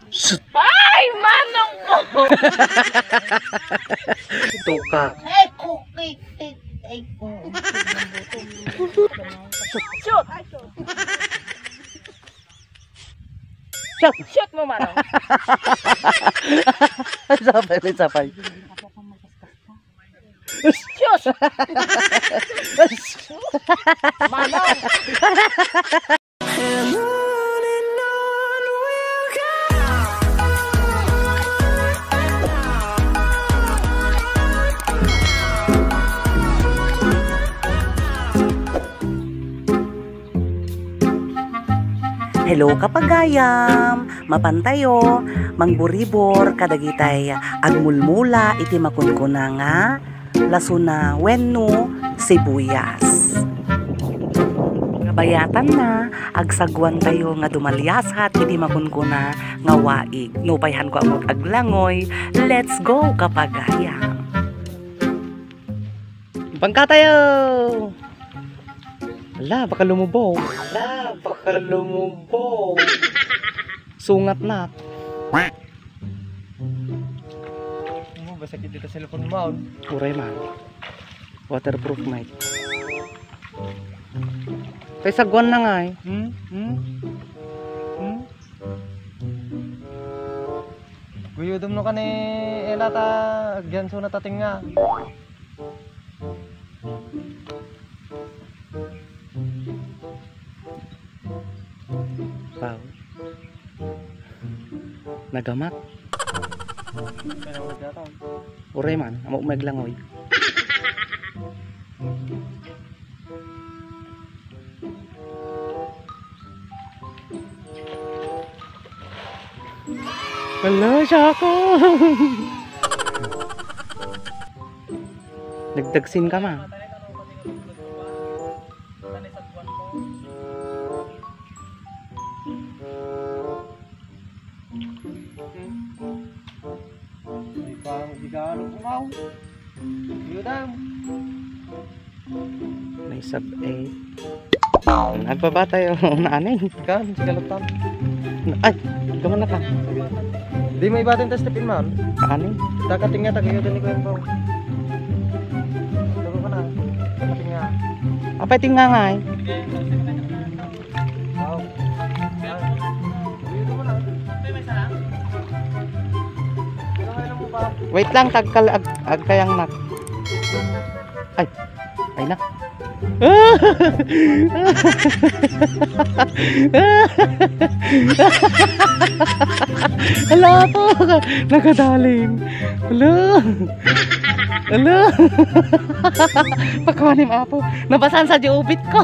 Ay, manong ko! Tukak. Ay, kukik. Ay, shoot! Shoot! Shoot mo, manong. Sapay, may sapay. Shoot! Manong! Hello kapagayam, mapantayo, mangburibor, kadagitay agmulmula, iti makunkuna nga, lasuna wenno, sibuyas. Kabayatan na, agsagwan tayo nga dumalyasat, iti makunkuna nga waig. Nupayhan ko amot aglangoy, let's go kapagayam. Bangka tayo! Ala, baka lumubaw. Ala, baka lumubaw. Sungat na. Mo basta kita sa cellphone mo. Uray man. Waterproof mic. Kay sagwan na nga eh. Guyudom no ka ni Elata, agyanso na tating nga. Pao. Nagamat. Uray man, amo maglangoy. Wala siya ako. Nagdagsin ka ma. May sub-8. Nagbaba tayo na ano eh. Kan, sigalatan. Ay, gaman na ka. Di may iba din step in man. Kaani? Takating nga, tagayudan ni ko yung bang. Tago ka na. Takating nga. Apay tingga nga eh. Wow. Guyudom mo na. Wait lang, agkayang nak. Ay nak. Hala po, nagadaling. Hala. Pagkawanim apo, nabasan sa diubit ko.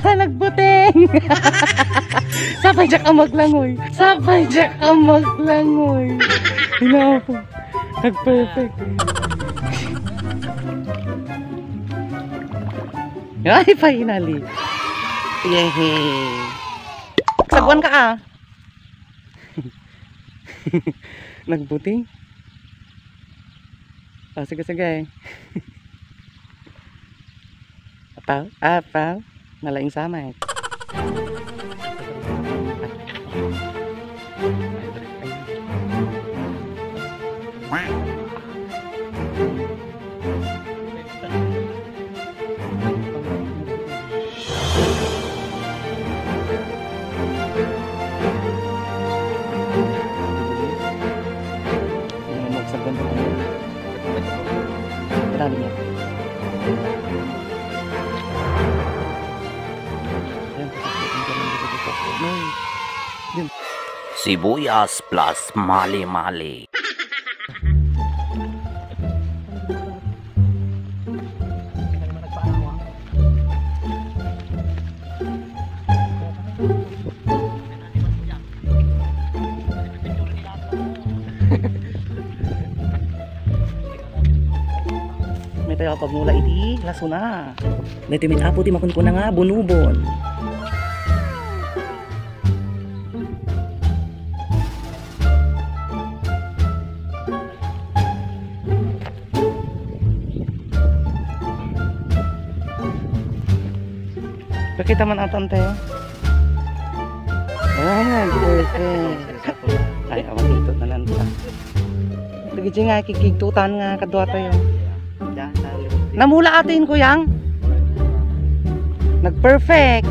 Nagbuting. Sabay jak ang maglangoy. Sabay jak ang maglangoy. Hala po, nag-perfect. Ay, finally. Yehey. Sagwan ka ah. Nagbuting. Sige. Apaw. Nalaing sama eh. Sibuyas plus mali-mali. May tayo pagmula iti lasuna. Natimit apo ti makunkuna nga bunubon. Pakita man atan tayo. Perfect. Ay, awan dito na lang ta. Lagi siya nga, kikigtutan nga, kadwa tayo. Namula atin, kuyang. Nag-perfect.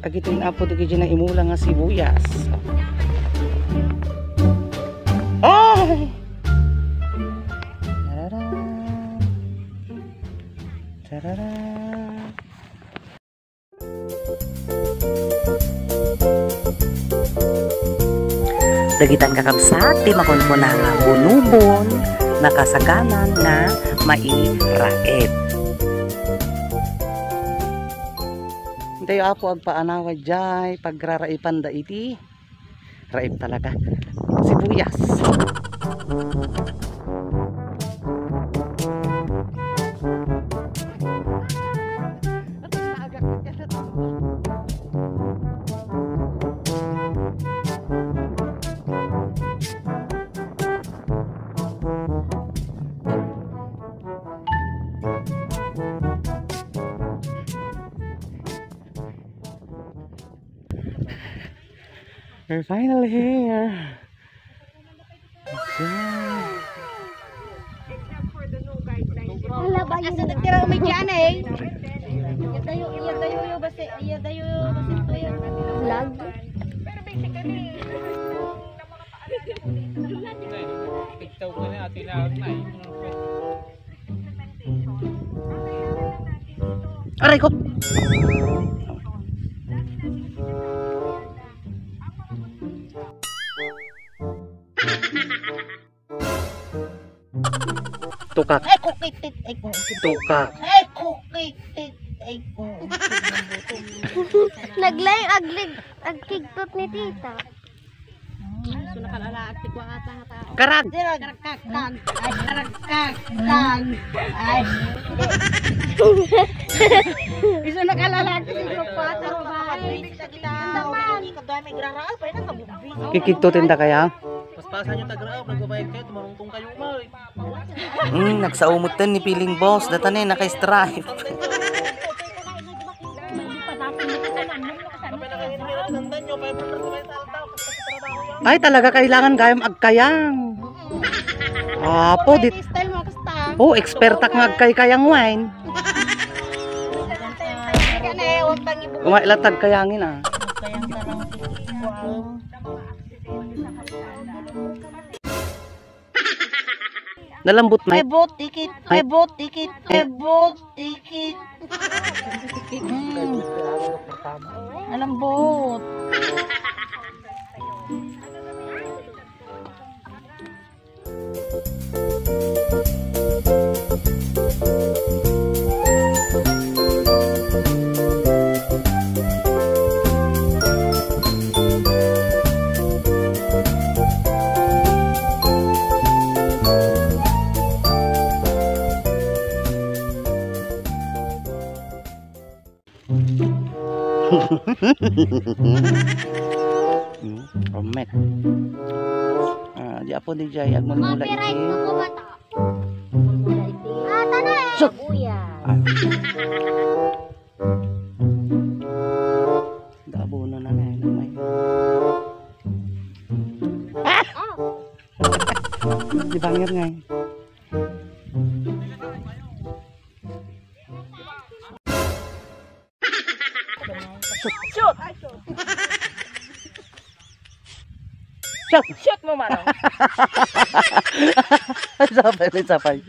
Agitin apo, lagi siya na imula nga sibuyas. Ay! Tarara. Dagitan kakabsat, di makunpuna nga bunubon, nakasaganan nga mairaet. Hintayo apo agpaanawa jay, pagraraipan da iti. Raip talaga. Sibuyas. We're finally here. Wala ba yun? Kasi nagtirang may dyan eh. Yadayo basi ito yung vlog. Pero basically, TikTok mo na atin na Aray ko! Tukak. ay kukitit ay Tukak. ay kukitit ay naglay agkigtot ni tita. So nakalalaat ko ata nga tao. Karag. Karakak ay karakak ay iso nakalalaat ko pa sa bahay sa tao ni kadwa may grara pa ina kabubi. Kikigtutin ta kaya? Paspasan nyo tagraaw, nagbabayad kayo, tumarungtong kayo umay. Nagsaumutan ni Piling Boss. Datan naka-stripe. Ay, talaga kailangan gayam agkayang. Apo, dit. Style mo kasta. Oh, ekspertak nga agkay-kayang wine. Umailatag kayangin ah. Nalambot na. May boat ticket, may boat ticket, may boat ticket. Nalambot. Romet. Di apo di jay ag mamula Copyright iti. mo ko mata. Tanay. Sok. Kuya. Dabo na na may. Di bangir nga. Shoot! Shoot! Shoot mo, Manong. Sapay.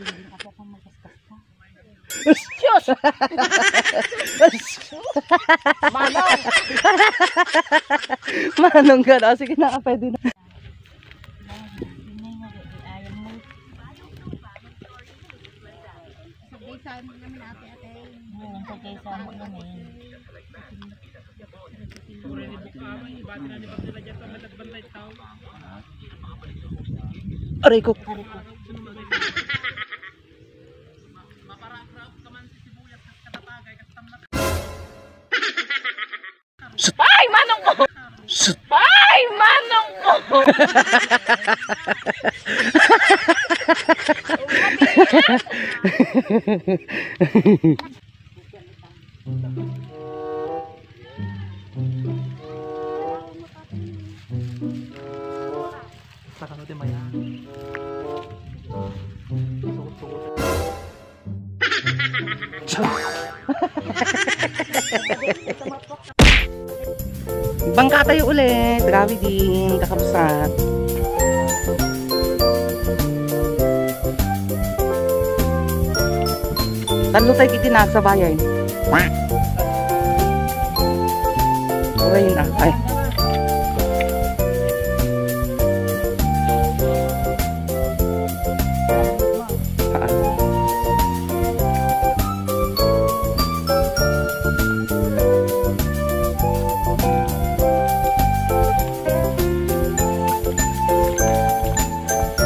Shoot! Manong! Manong ka na. Sige na, pwede na. Aray ko. Ay, Manong ko! Ay, Manong ko! Bangka tayo ulit. Grabe din, kakabsat. Talo tayo kitinak sa bayan. Urayin ah. Ay.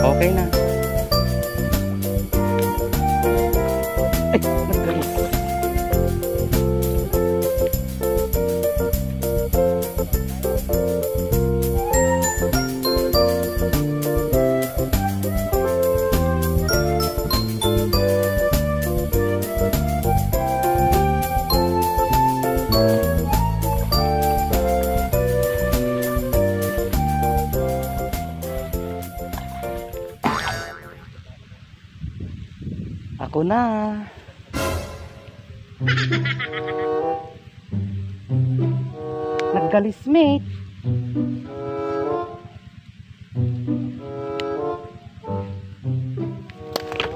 Okay na. Ay, nagkalis. Ako na. Naggalis, mate.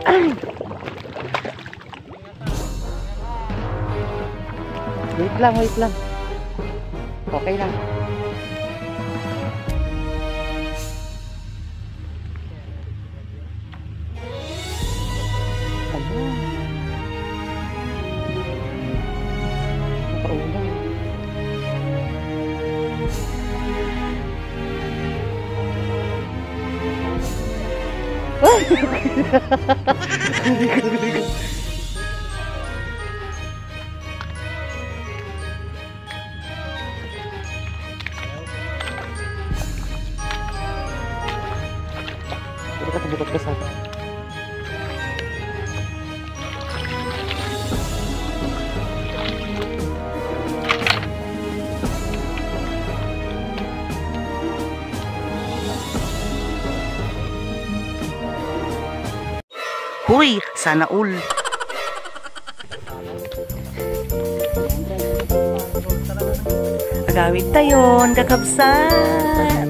Ay! Wait lang, wait lang. Okay lang. Kita kebutuhan ke sana. Huy, sana all. Agawid tayon, kakabsat.